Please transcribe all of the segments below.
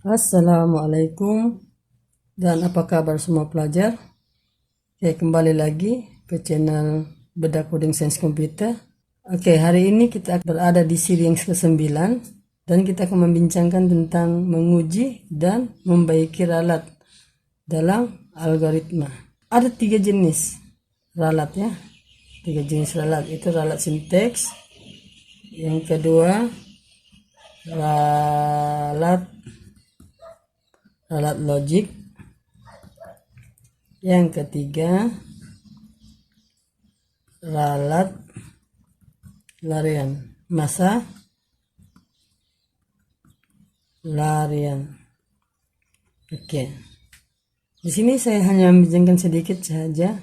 Assalamualaikum dan apa kabar semua pelajar? Oke, kembali lagi ke channel Bedah Coding Sains Komputer. Oke, hari ini kita berada di siri yang ke-9 dan kita akan membincangkan tentang menguji dan membaiki ralat dalam algoritma. Ada 3 jenis ralat ya. 3 jenis ralat, itu ralat sinteks, yang kedua ralat logik, yang ketiga ralat larian, masa larian. Oke. Di sini saya hanya membincangkan sedikit saja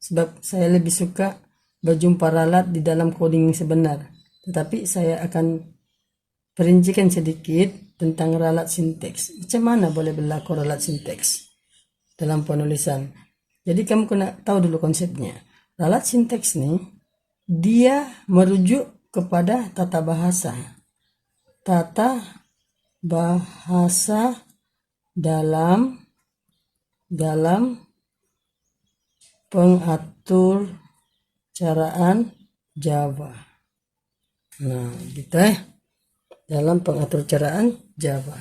sebab saya lebih suka berjumpa ralat di dalam coding yang sebenar. Tetapi saya akan perincikan sedikit tentang ralat sinteks. Macam mana boleh berlaku ralat sinteks dalam penulisan? Jadi kamu kena tahu dulu konsepnya. Ralat sinteks nih, dia merujuk kepada tata bahasa. Tata bahasa dalam pengatur caraan Java. Nah, gitu ya. Dalam pengatur caraan Java.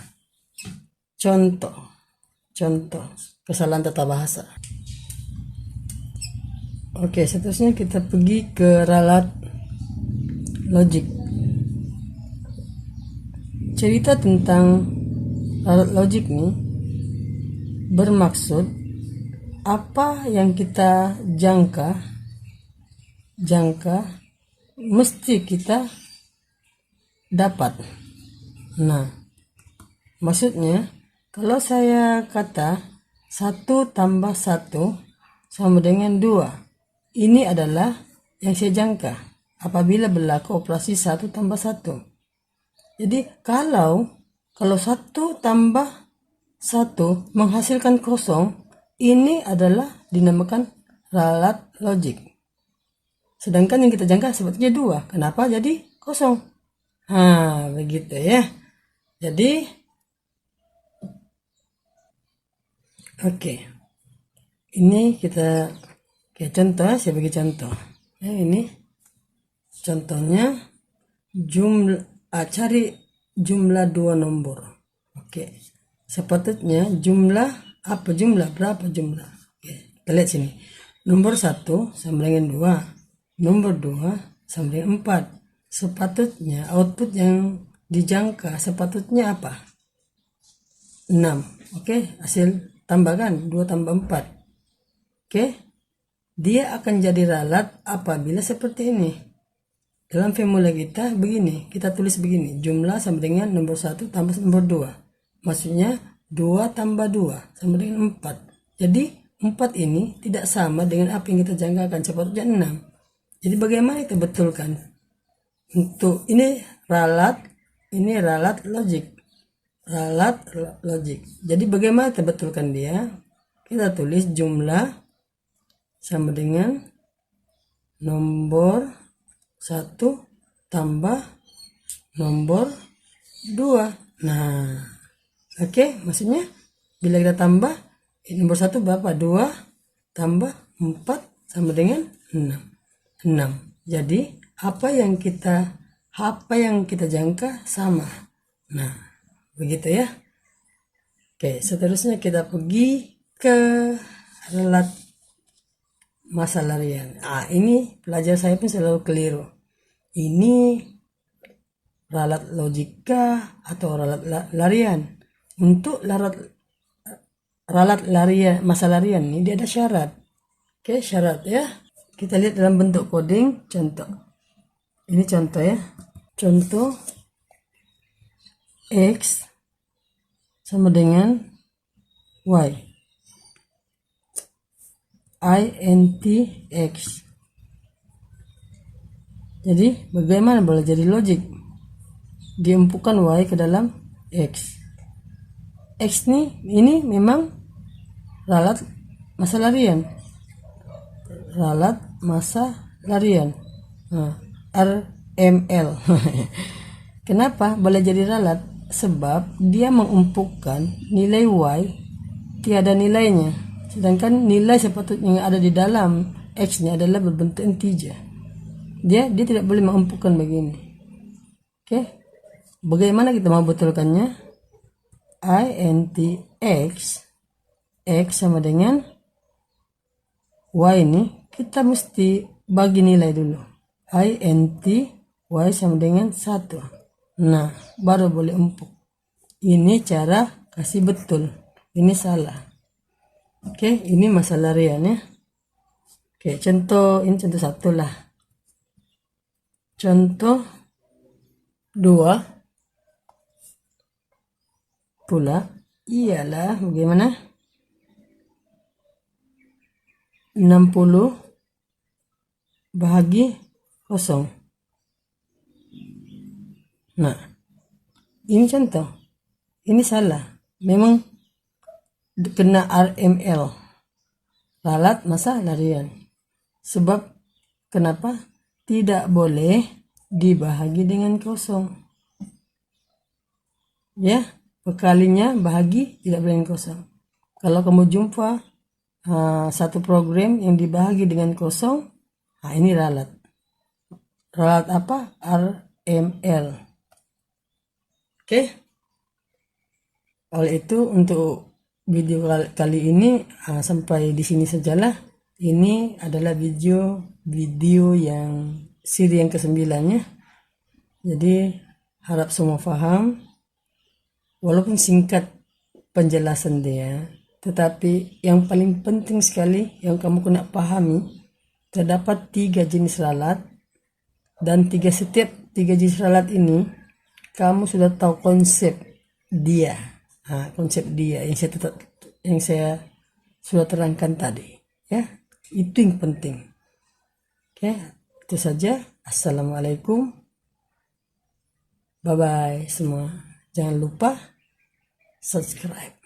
Contoh kesalahan tata bahasa. Oke, seterusnya kita pergi ke ralat logik. Cerita tentang ralat logik nih bermaksud apa yang kita jangka mesti kita dapat. Nah, maksudnya kalau saya kata 1 tambah 1 sama dengan 2, ini adalah yang saya jangka apabila berlaku operasi 1 tambah 1. Jadi kalau 1 tambah 1 menghasilkan 0, ini adalah dinamakan ralat logik. Sedangkan yang kita jangka sebetulnya 2. Kenapa jadi 0? Begitu ya. Jadi oke. Ini kita kayak contoh, saya bagi contoh. Ini contohnya cari jumlah 2 nombor. Oke. Sepatutnya berapa jumlah? Oke, kita lihat sini. Nomor 1 sama dengan 2. Nomor 2 sama dengan 4. Sepatutnya output yang dijangka sepatutnya apa? 6. Oke, hasil tambahkan 2 tambah 4. Oke, dia akan jadi ralat apabila seperti ini. Dalam formula kita begini, kita tulis begini, jumlah sama dengan nomor 1 tambah nomor 2. Maksudnya 2 tambah 2 sama dengan 4. Jadi 4 ini tidak sama dengan apa yang kita jangkakan, sepatutnya 6. Jadi bagaimana kita betulkan? Untuk ini ralat logik. Ralat logik. Jadi bagaimana kita betulkan dia? Kita tulis jumlah sama dengan nomor 1 tambah nomor 2. Nah, oke, maksudnya bila kita tambah nomor 1 berapa? 2 tambah 4 sama dengan 6. Jadi apa yang kita jangka sama. Nah, begitu ya. Oke, seterusnya kita pergi ke ralat masa larian. Ini pelajar saya pun selalu keliru. Ini ralat logika atau ralat larian. Untuk ralat larian, masa larian ini dia ada syarat. Oke, syarat ya. Kita lihat dalam bentuk coding contoh. Ini contoh ya. Contoh X sama dengan Y. int X. Jadi bagaimana boleh jadi logik? Diempukan Y ke dalam X. X ini memang ralat masa larian. Ralat masa larian. RML. Kenapa boleh jadi ralat? sebab dia mengumpulkan nilai Y tiada nilainya, sedangkan nilai sepatutnya yang ada di dalam X nya adalah berbentuk integer. Dia tidak boleh mengumpulkan begini. Oke, bagaimana kita mau betulkannya? int X sama dengan Y ini kita mesti bagi nilai dulu. int Y sama dengan 1. Nah, baru boleh umpuk. Ini cara kasih betul. Ini salah. Oke, ini masalah real ya. Oke, ini contoh 1 lah. Contoh 2 pula ialah bagaimana? 60 bahagi 0. Nah, ini contoh. Ini salah. Memang kena RML. Ralat masa larian. Sebab kenapa? Tidak boleh dibahagi dengan 0. Ya, bekalinya bahagi tidak boleh dengan 0. Kalau kamu jumpa satu program yang dibahagi dengan 0, nah ini ralat. Ralat apa? RML. Oke. Oleh itu untuk video kali ini sampai di sini sajalah. Ini adalah video yang seri yang ke-9 ya. Jadi harap semua paham. Walaupun singkat penjelasan dia, tetapi yang paling penting sekali yang kamu kena pahami, terdapat 3 jenis ralat, dan setiap 3 jenis ralat ini kamu sudah tahu konsep dia. Konsep dia yang saya sudah terangkan tadi ya. Itu yang penting. Oke, itu saja. Assalamualaikum, bye bye semua. Jangan lupa subscribe.